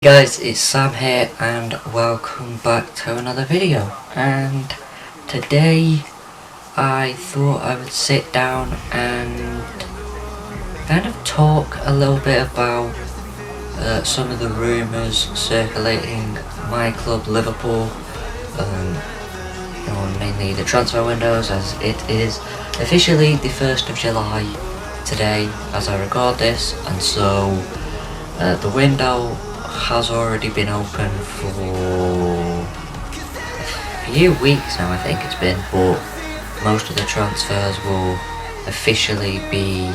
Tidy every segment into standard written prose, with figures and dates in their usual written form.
Guys, it's Sam here and welcome back to another video. And today I thought I would sit down and kind of talk a little bit about some of the rumours circulating my club Liverpool, mainly the transfer windows, as it is officially the 1st of July today as I record this, and so the window has already been open for a few weeks now, I think it's been, but most of the transfers will officially be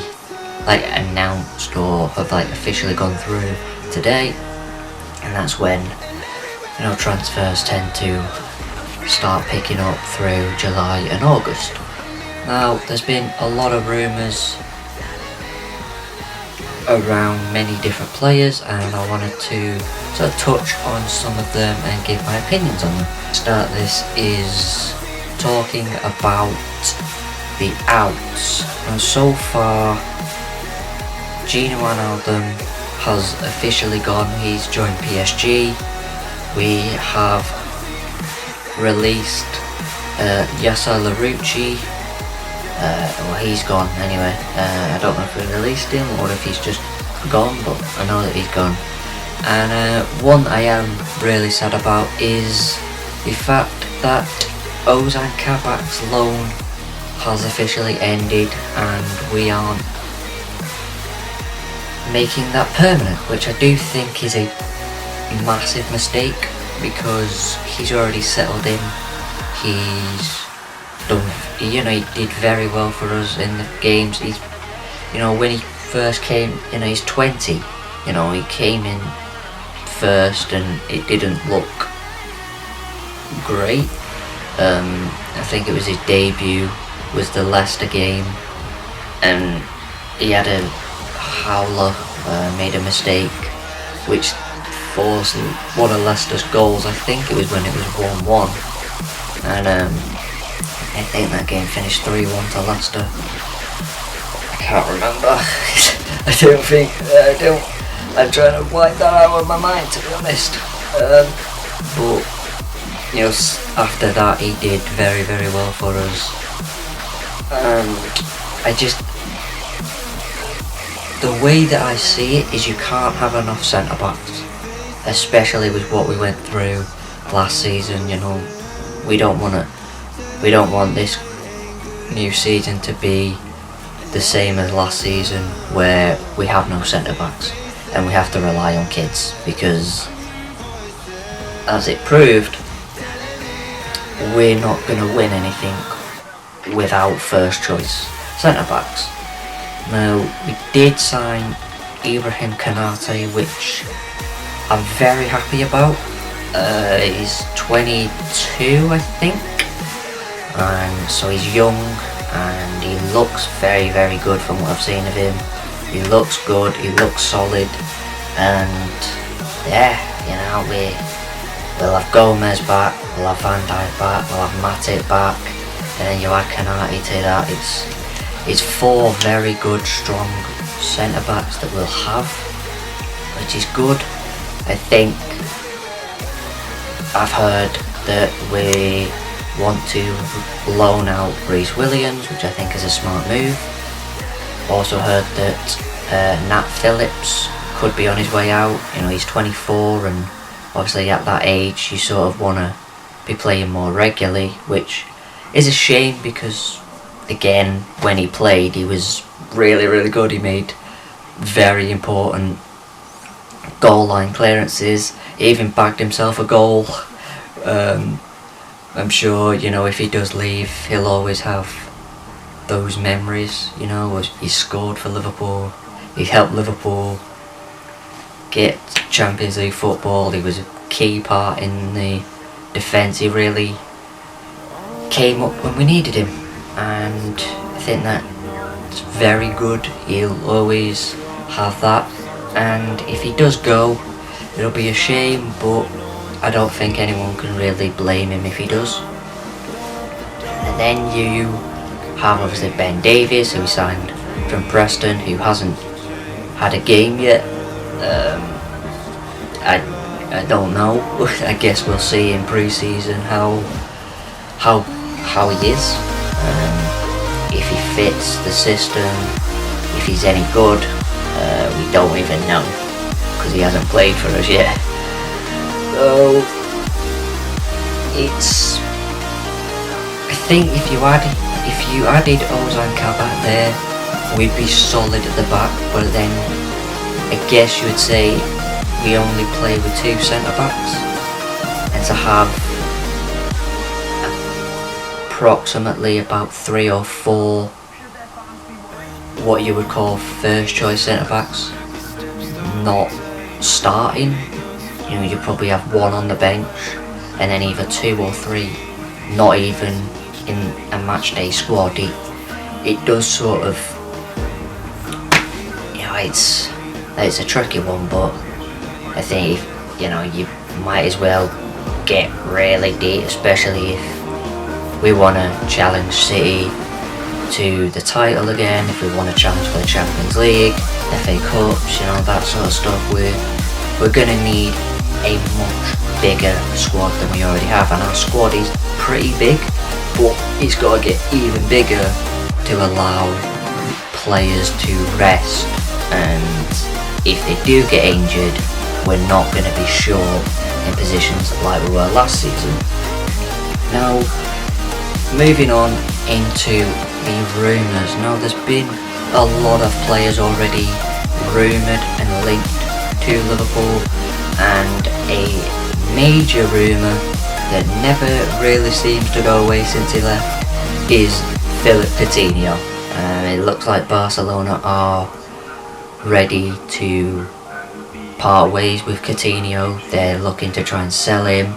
announced or have officially gone through today, and that's when transfers tend to start picking up through July and August. Now there's been a lot of rumours around many different players, and I wanted to sort of touch on some of them and give my opinions on them. Start this is talking about the outs. And so far, Gino Wijnaldum has officially gone. He's joined PSG. We have released Yasser Larouci. Well, he's gone anyway. I don't know if we released him or if he's just gone, but I know that he's gone. And one I am really sad about is the fact that Ozan Kabak's loan has officially ended and we aren't making that permanent, which I do think is a massive mistake because he's already settled in. He's done, he did very well for us in the games. He's, when he first came, he's 20, he came in first and it didn't look great. I think it was his debut was the Leicester game and he had a howler, made a mistake which forced one of Leicester's goals. I think it was when it was 1-1, and I think that game finished 3-1 to Leicester. I can't remember. I'm trying to wipe that out of my mind, to be honest. But after that he did very, very well for us. The way that I see it is you can't have enough centre backs, especially with what we went through last season. We don't want this new season to be the same as last season where we have no centre backs and we have to rely on kids, because as it proved, we're not going to win anything without first choice centre backs. Now we did sign Ibrahim Konate, which I'm very happy about. He's 22, I think. And so he's young and he looks very, very good from what I've seen of him. He looks good, he looks solid, and yeah, we'll have Gomez back, we'll have Van Dijk back, we'll have Matip back, and then you add Konate to that. It's 4 very good, strong centre backs that we'll have, which is good. I think I've heard that we want to loan out Reece Williams, which I think is a smart move. Also heard that Nat Phillips could be on his way out. He's 24, and obviously at that age you sort of want to be playing more regularly, which is a shame because again, when he played he was really, really good. He made very important goal line clearances. He even bagged himself a goal. I'm sure, if he does leave, he'll always have those memories, he scored for Liverpool, he helped Liverpool get Champions League football, he was a key part in the defence, he really came up when we needed him, and I think that's very good. He'll always have that, and if he does go, it'll be a shame, but I don't think anyone can really blame him if he does. And then you have obviously Ben Davies, who signed from Preston, who hasn't had a game yet. I I don't know. I guess we'll see in pre-season how he is. If he fits the system, if he's any good, we don't even know because he hasn't played for us yet. So it's. I think if you added Ozan Kabak there, we'd be solid at the back. But then I guess you would say we only play with 2 centre backs, and to have approximately about 3 or 4 what you would call first choice centre backs not starting, you know, you probably have 1 on the bench and then either 2 or 3 not even in a match day squad. It does sort of, you know, it's a tricky one, but I think you know, you might as well get really deep, especially if we want to challenge City to the title again, if we want to challenge for the Champions League, FA Cups, you know, that sort of stuff. We're going to need a much bigger squad than we already have, and our squad is pretty big, but it's got to get even bigger to allow players to rest, and if they do get injured, we're not going to be short in positions like we were last season. Now, moving on into the rumours. Now, there's been a lot of players already rumoured and linked to Liverpool, and a major rumour that never really seems to go away since he left is Philippe Coutinho. It looks like Barcelona are ready to part ways with Coutinho. They're looking to try and sell him.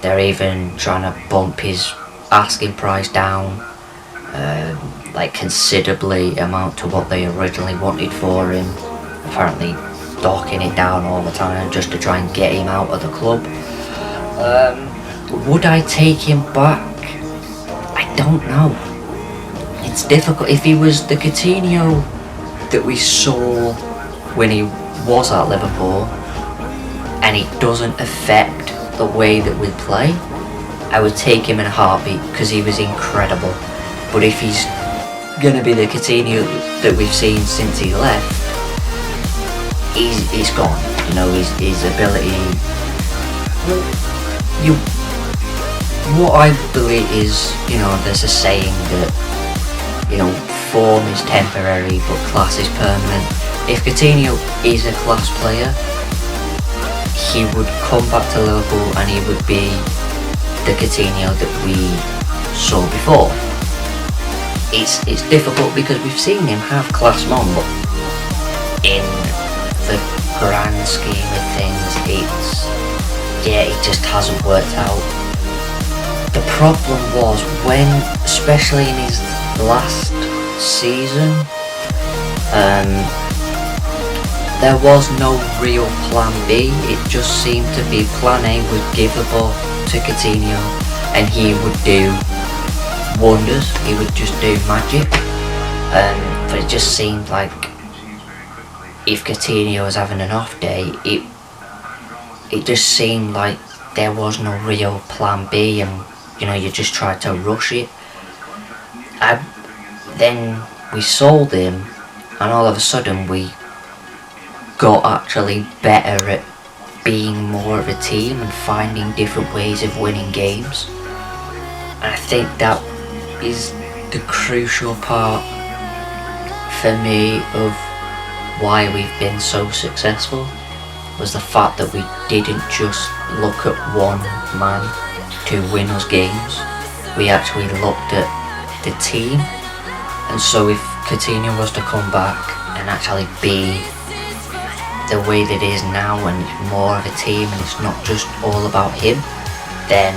They're even trying to bump his asking price down, like considerably amount to what they originally wanted for him. Apparently docking it down all the time just to try and get him out of the club. Would I take him back? I don't know. It's difficult. If he was the Coutinho that we saw when he was at Liverpool, and it doesn't affect the way that we play, I would take him in a heartbeat because he was incredible. But if he's gonna be the Coutinho that we've seen since he left, he's gone. You know, his ability. What I believe is, you know, there's a saying that, you know, form is temporary but class is permanent. If Coutinho is a class player, he would come back to Liverpool and he would be the Coutinho that we saw before. It's difficult because we've seen him have class moments, but in the grand scheme of things, it just hasn't worked out. The problem was when, especially in his last season, there was no real plan B. It just seemed to be plan A would give the ball to Coutinho and he would do wonders, he would just do magic. But it just seemed like if Coutinho was having an off day, it just seemed like there was no real plan B, and you know, you just tried to rush it. Then we sold him, and all of a sudden we got actually better at being more of a team and finding different ways of winning games. And I think that is the crucial part for me of why we've been so successful, was the fact that we didn't just look at one man to win us games. We actually looked at the team, and so if Coutinho was to come back and actually be the way that it is now and it's more of a team and it's not just all about him, then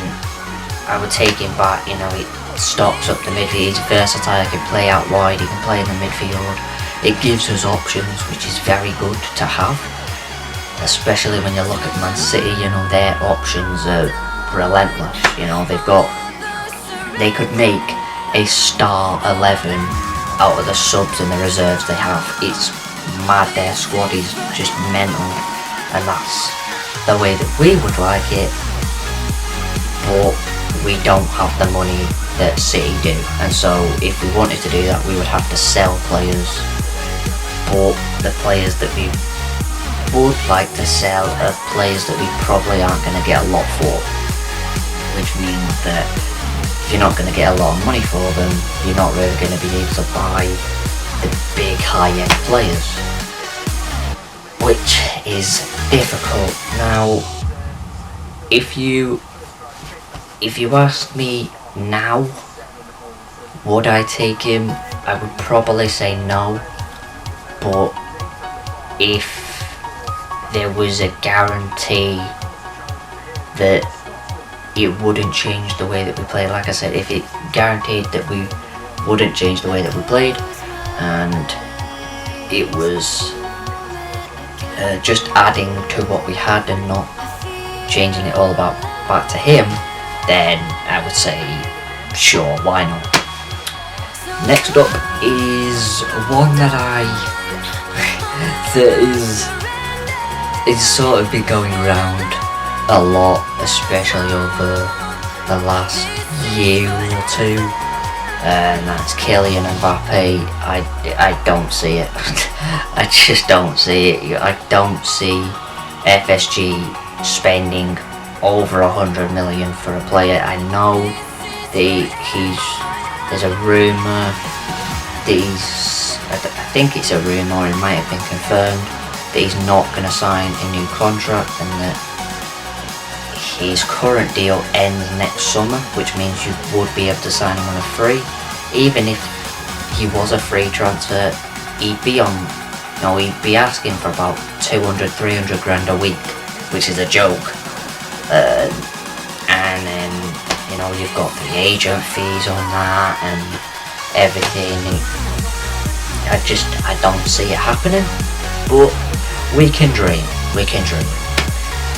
I would take him back. You know, it stocks up the midfield, he's versatile, he can play out wide, he can play in the midfield. It gives us options, which is very good to have, especially when you look at Man City. You know, their options are relentless. You know, they could make a star 11 out of the subs and the reserves they have. It's mad. Their squad is just mental, and that's the way that we would like it, but we don't have the money that City do, and so if we wanted to do that, we would have to sell players. But the players that we would like to sell are players that we probably aren't going to get a lot for, which means that if you're not going to get a lot of money for them, you're not really going to be able to buy the big high-end players, which is difficult. Now, if you ask me now, would I take him? I would probably say no, but if there was a guarantee that it wouldn't change the way that we played, like I said, if it guaranteed that we wouldn't change the way that we played, and it was just adding to what we had and not changing it all back to him, then I would say sure, why not. Next up is one that is sort of been going around a lot, especially over the last year or two, and that's Kylian Mbappe. I don't see it. I just don't see it. I don't see FSG spending over 100 million for a player. I know there's a rumour that I think it's a rumour, it might have been confirmed, that he's not going to sign a new contract and that his current deal ends next summer, which means you would be able to sign him on a free. Even if he was a free transfer, he'd be asking for about 200-300 grand a week, which is a joke. And then you've got the agent fees on that and everything. I don't see it happening, but we can dream.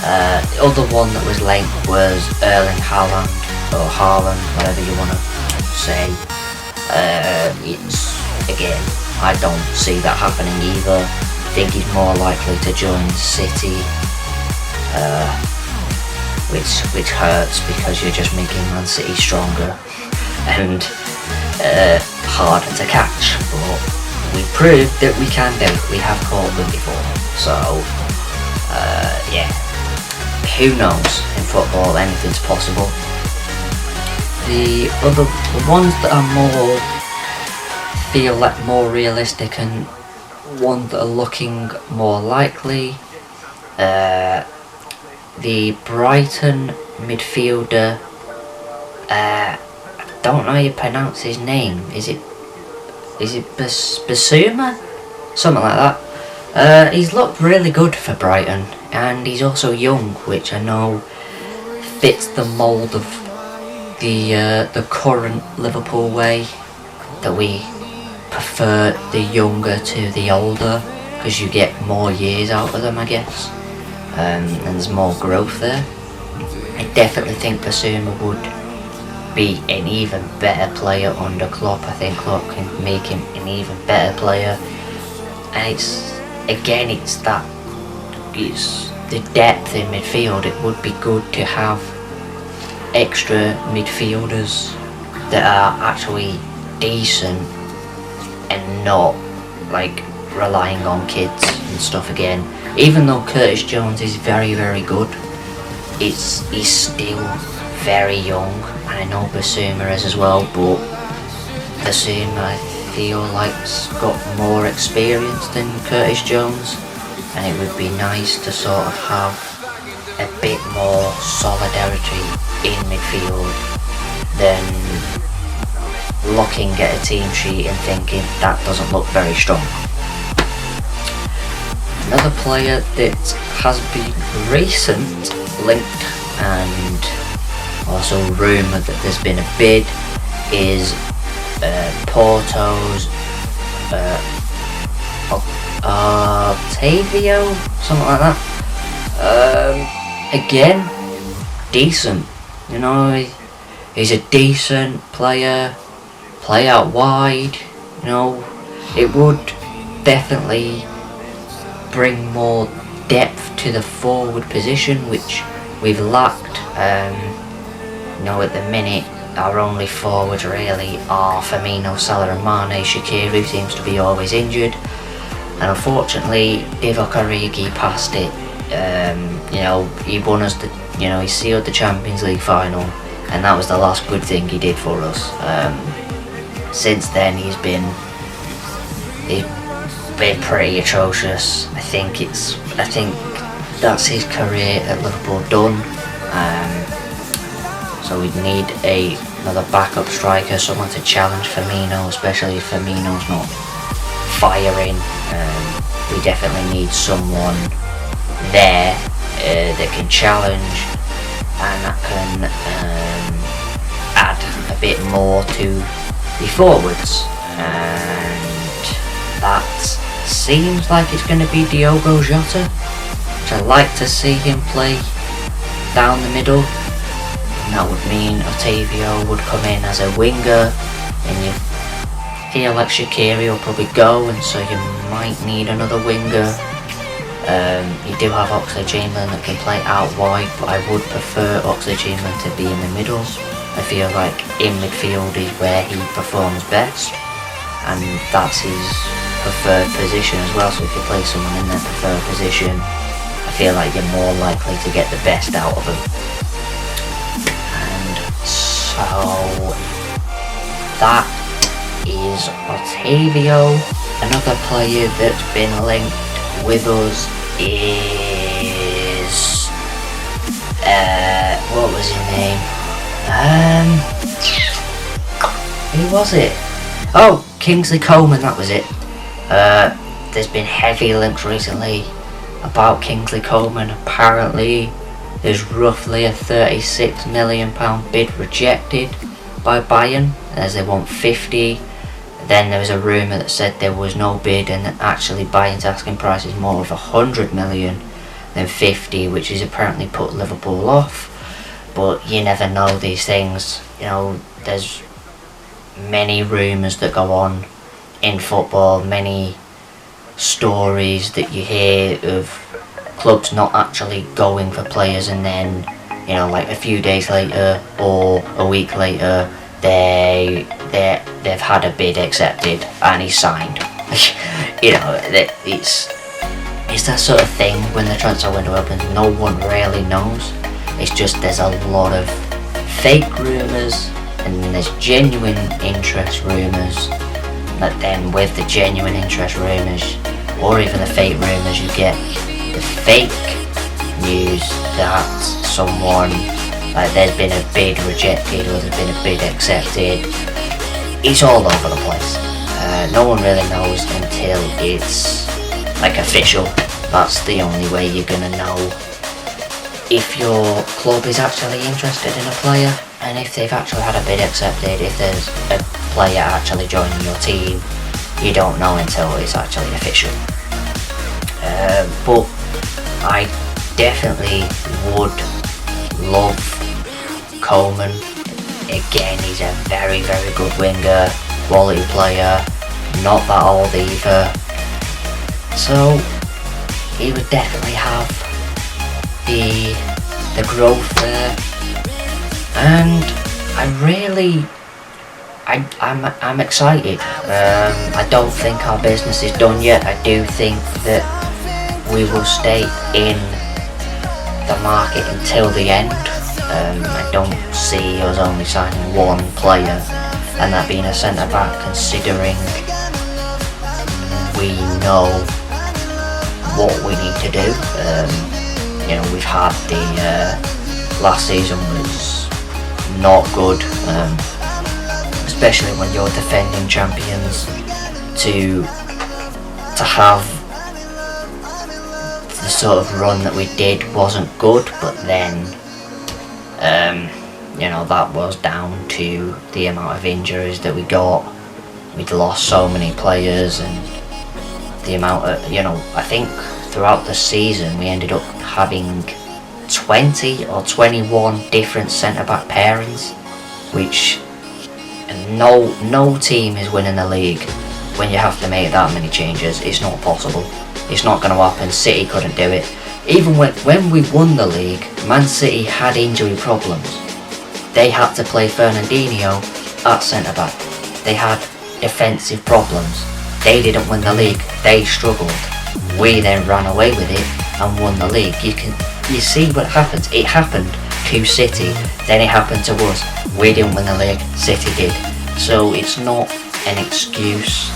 The other one that was linked was Erling Haaland, or Haaland, whatever you want to say. Again, I don't see that happening either. I think he's more likely to join City, which hurts because you're just making Man City stronger and harder to catch. But we proved that we can do it. We have caught them before. So, yeah. Who knows? In football, anything's possible. The ones that feel like more realistic and ones that are looking more likely, the Brighton midfielder, I don't know how you pronounce his name. Is it Basuma? Something like that. He's looked really good for Brighton, and he's also young, which I know fits the mould of the current Liverpool way, that we prefer the younger to the older because you get more years out of them, I guess, and there's more growth there. I definitely think Basuma would be an even better player under Klopp. I think Klopp can make him an even better player, and it's the depth in midfield. It would be good to have extra midfielders that are actually decent and not like relying on kids and stuff again. Even though Curtis Jones is very, very good, he's still very young, and I know Basuma is as well, but Basuma I feel like's got more experience than Curtis Jones, and it would be nice to sort of have a bit more solidarity in midfield than looking at a team sheet and thinking that doesn't look very strong. Another player that has been recent linked and also rumoured that there's been a bid is Porto's Otavio, something like that. Again, decent. He's a decent player. Play out wide. It would definitely bring more depth to the forward position, which we've lacked. At the minute, our only forwards really are Firmino, Salah and Mane. Shaqiri seems to be always injured, and unfortunately Divock Origi passed it. He won us he sealed the Champions League final, and that was the last good thing he did for us. Since then he's been pretty atrocious. I think that's his career at Liverpool done. So we'd need another backup striker, someone to challenge Firmino, especially if Firmino's not firing. We definitely need someone there that can challenge and that can add a bit more to the forwards. And that seems like it's going to be Diogo Jota, which I'd like to see him play down the middle. And that would mean Otavio would come in as a winger, and you feel like Shaqiri will probably go, and so you might need another winger. You do have Oxlade-Chamberlain that can play out wide, but I would prefer Oxlade-Chamberlain to be in the middle. I feel like in midfield is where he performs best, and that's his preferred position as well. So if you play someone in that preferred position, I feel like you're more likely to get the best out of him. And so that is Otavio. Another player that's been linked with us is what was his name? Who was it? Oh, Kingsley Coman, that was it. There's been heavy links recently about Kingsley Coman. Apparently there's roughly a £36 million bid rejected by Bayern, as they want 50. Then there was a rumour that said there was no bid, and actually Bayern's asking price is more of 100 million than 50, which has apparently put Liverpool off. But you never know these things. There's many rumours that go on in football, many stories that you hear of clubs not actually going for players, and then like a few days later or a week later they've had a bid accepted and he's signed. It's that sort of thing when the transfer window opens. No one really knows. It's just there's a lot of fake rumours and then there's genuine interest rumours. But then with the genuine interest rumours or even the fake rumours, you get the fake news that someone, there's been a bid rejected or there's been a bid accepted. It's all over the place. No one really knows until it's official. That's the only way you're gonna know if your club is actually interested in a player, and if they've actually had a bid accepted. If there's a player actually joining your team, you don't know until it's actually official. But I definitely would love Coleman. Again, he's a very, very good winger, quality player, not that old either. So he would definitely have the growth there, and I'm excited. I don't think our business is done yet. I do think that we will stay in the market until the end. I don't see us only signing one player, and that being a centre back, considering we know what we need to do. We've had last season was not good, especially when you're defending champions. To have the sort of run that we did wasn't good, but then that was down to the amount of injuries that we got. We'd lost so many players, and the amount of, I think throughout the season we ended up having 20 or 21 different centre-back pairings, which no team is winning the league when you have to make that many changes. It's not possible. It's not going to happen. City couldn't do it. even when we won the league, Man City had injury problems. They had to play Fernandinho at centre back. They had defensive problems. They didn't win the league. They struggled. We then ran away with it and won the league. You see what happens. It happened to City, then it happened to us. We didn't win the league. City did. So it's not an excuse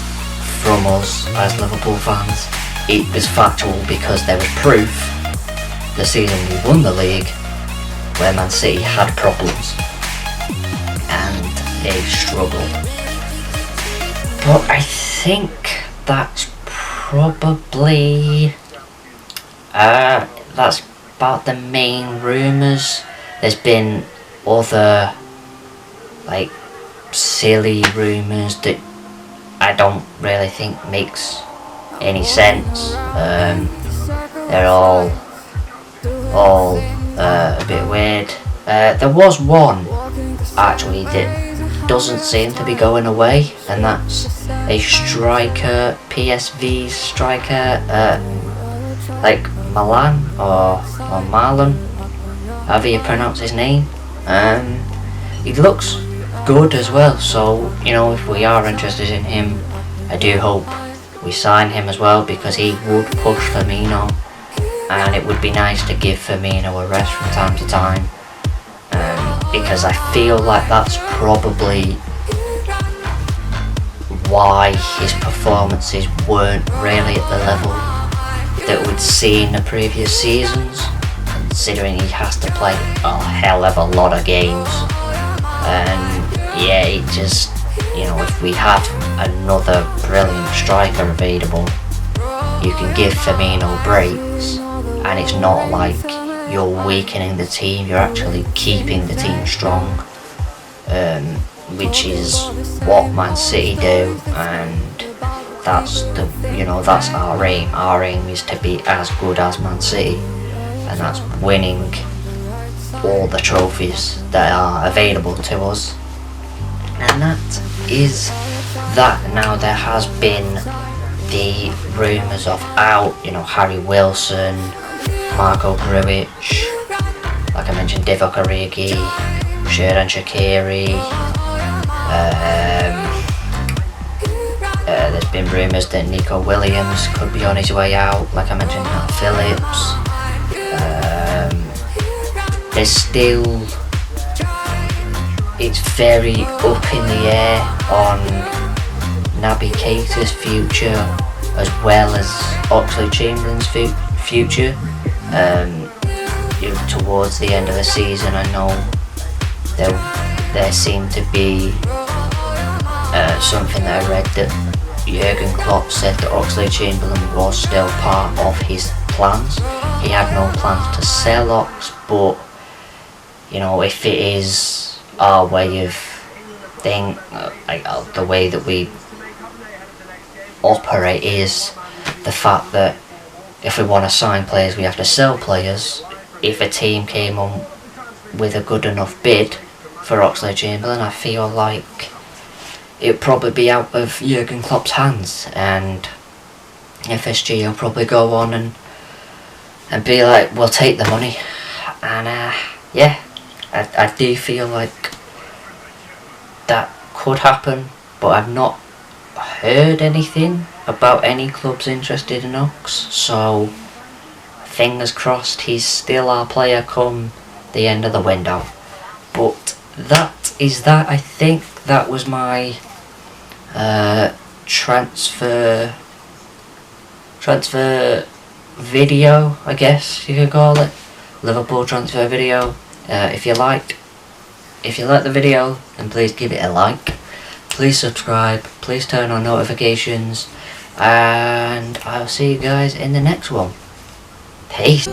from us as Liverpool fans. It was factual because there was proof the season we won the league where Man City had problems and they struggled. But I think that's probably that's about the main rumours. There's been other like silly rumours that I don't really think makes any sense. They're all a bit weird. There was one actually that doesn't seem to be going away, and that's a striker, PSV striker, like Milan or Marlon, however you pronounce his name. He looks good as well, so you know, if we are interested in him, I do hope we sign him as well, because he would push Firmino, and it would be nice to give Firmino a rest from time to time, because I feel like that's probably why his performances weren't really at the level that we'd seen in the previous seasons, considering he has to play a hell of a lot of games. And yeah, it just, you know, if we had another brilliant striker available, you can give Firmino breaks, and it's not like you're weakening the team, you're actually keeping the team strong, which is what Man City do, and that's that's our aim. Our aim is to be as good as Man City, and that's winning all the trophies that are available to us. And that is that. Now, there has been the rumours of Harry Wilson, Marco Grujic, like I mentioned, Divock Origi, Xherdan Shaqiri. There's been rumours that Nico Williams could be on his way out, like I mentioned, Matt Phillips. There's still, it's very up in the air on Naby Keita's future, as well as Oxlade-Chamberlain's future. Towards the end of the season, I know there seemed to be something that I read that Jurgen Klopp said that Oxlade-Chamberlain was still part of his plans. He had no plans to sell Ox, but if it is our way of the way that we operate is the fact that if we want to sign players, we have to sell players. If a team came on with a good enough bid for Oxlade-Chamberlain, I feel like it would probably be out of Jurgen Klopp's hands, and FSG will probably go on and be like, we'll take the money. And I do feel like that could happen, but I've not heard anything about any clubs interested in Ox, so fingers crossed he's still our player come the end of the window. But that is that. I think that was my transfer video, I guess you could call it. Liverpool transfer video. If you liked the video, then please give it a like. Please subscribe. Please turn on notifications. And I'll see you guys in the next one. Peace.